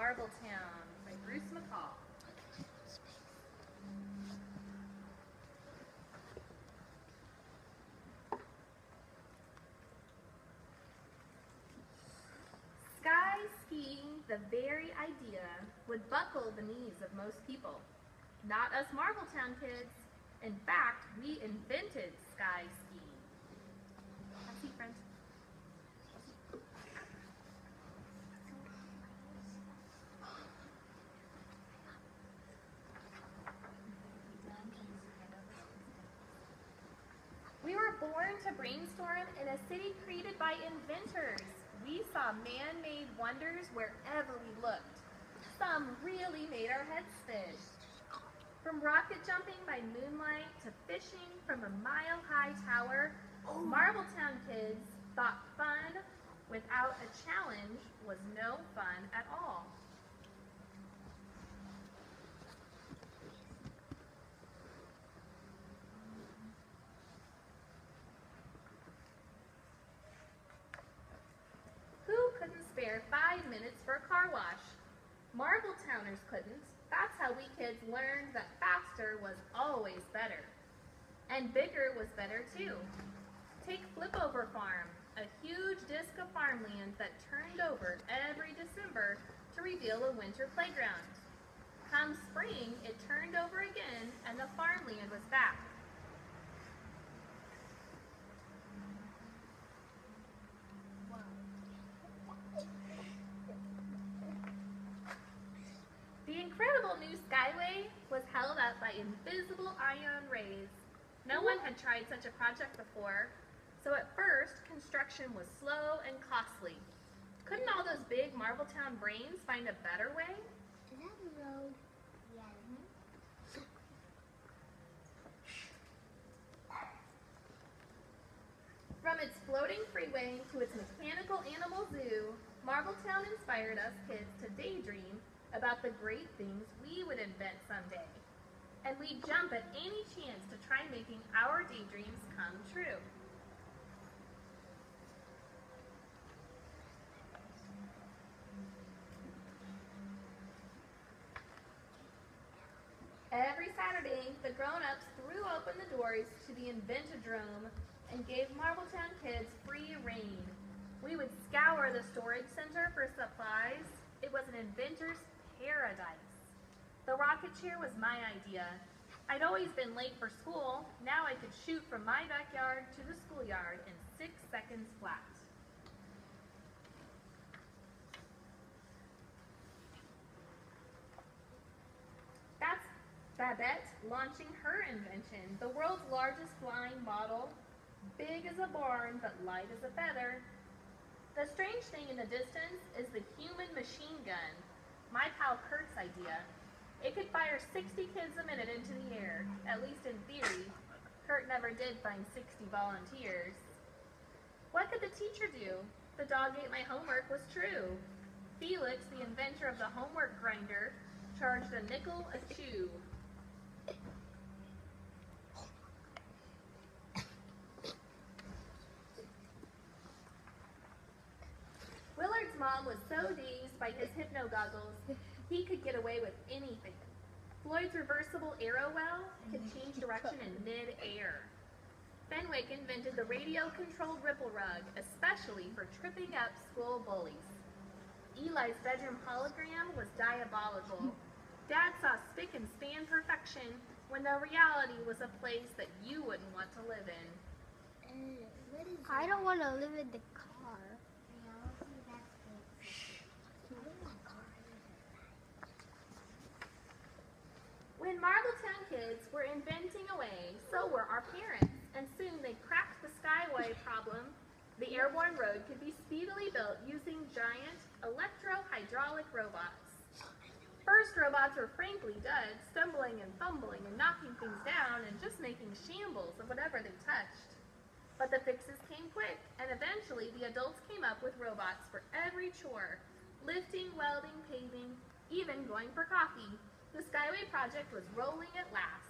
Marveltown by Bruce McCall. Sky skiing, the very idea, would buckle the knees of most people. Not us Marveltown kids. In fact, we invented sky skiing. Have a seat, friends. We were born to brainstorm in a city created by inventors. We saw man-made wonders wherever we looked. Some really made our heads spin. From rocket jumping by moonlight to fishing from a mile-high tower, Marveltown kids thought fun without a challenge was no fun at all. Who couldn't spare 5 minutes for a car wash? Marveltowners couldn't. That's how we kids learned that faster was always better. And bigger was better too. Take Flipover Farm, a huge disc of farmland that turned over every December to reveal a winter playground. Come spring, it turned over again and the farmland was back. The incredible new Skyway was held up by invisible ion rays. No one had tried such a project before, so at first, construction was slow and costly. Couldn't all those big Marveltown brains find a better way? Is that the road? Yeah. From its floating freeway to its mechanical animal zoo, Marveltown inspired us kids to daydream about the great things we would invent someday. And we'd jump at any chance to try making our daydreams come true. Every Saturday, the grown-ups threw open the doors to the Inventadrome and gave Marveltown kids free rein. We would scour the storage center for supplies. It was an inventor's paradise. The rocket chair was my idea. I'd always been late for school. Now I could shoot from my backyard to the schoolyard in 6 seconds flat. That's Babette launching her invention, the world's largest flying model, big as a barn but light as a feather. The strange thing in the distance is the human machine gun, my pal Kurt's idea. It could fire 60 kids a minute into the air, at least in theory. Kurt never did find 60 volunteers. What could the teacher do? The dog ate my homework was true. Felix, the inventor of the homework grinder, charged a nickel a chew. Willard's mom was so dazed by his hypno goggles, he could get away with anything. Floyd's reversible arrow well could change direction in mid-air. Fenwick invented the radio-controlled ripple rug, especially for tripping up school bullies. Eli's bedroom hologram was diabolical. Dad saw spick and span perfection when the reality was a place that you wouldn't want to live in. I don't want to live in the car. When Marveltown kids were inventing away, so were our parents, and soon they cracked the Skyway problem. The airborne road could be speedily built using giant electro-hydraulic robots. First robots were frankly duds, stumbling and fumbling and knocking things down and just making shambles of whatever they touched. But the fixes came quick, and eventually the adults came up with robots for every chore, lifting, welding, paving, even going for coffee. The Skyway project was rolling at last.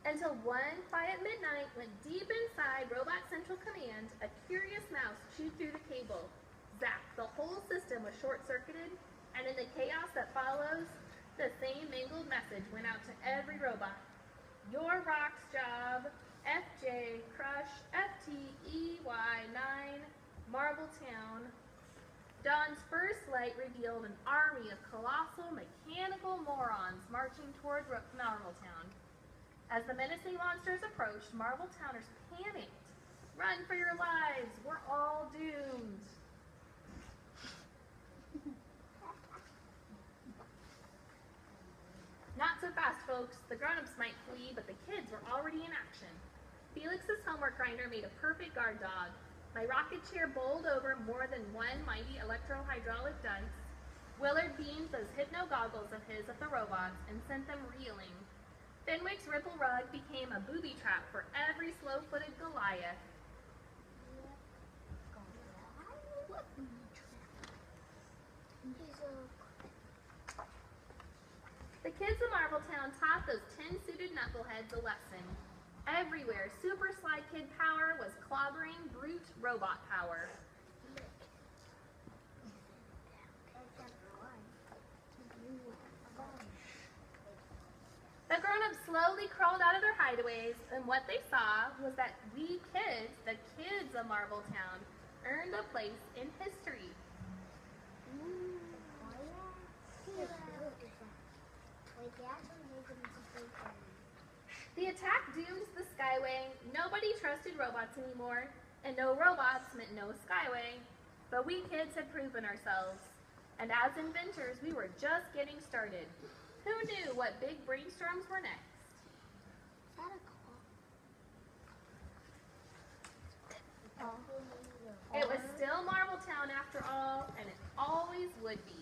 Until one quiet midnight went deep Robot Central Command, a curious mouse chewed through the cable. Zap, the whole system was short-circuited, and in the chaos that follows, the same mangled message went out to every robot. Your rocks job, FJ, Crush, FTEY9, Marveltown. Dawn's first light revealed an army of colossal mechanical morons marching toward Marveltown. As the menacing monsters approached, Marveltowners panicked. Run for your lives, we're all doomed. Not so fast, folks. The grown-ups might flee, but the kids were already in action. Felix's homework grinder made a perfect guard dog. My rocket chair bowled over more than one mighty electro-hydraulic dunce. Willard beamed those hypno-goggles of his at the robots and sent them reeling. Fenwick's ripple rug became a booby trap for every slow-footed Goliath. The kids of Marveltown taught those 10-suited knuckleheads a lesson. Everywhere, Super Sly Kid power was clobbering brute robot power. The grown-ups slowly crawled out of their hideaways, and what they saw was that we kids, the kids of Marveltown, earned a place in history. The attack doomed the Skyway. Nobody trusted robots anymore, and no robots meant no Skyway. But we kids had proven ourselves, and as inventors, we were just getting started. Who knew what big brainstorms were next? It was still Marveltown after all, and it always would be.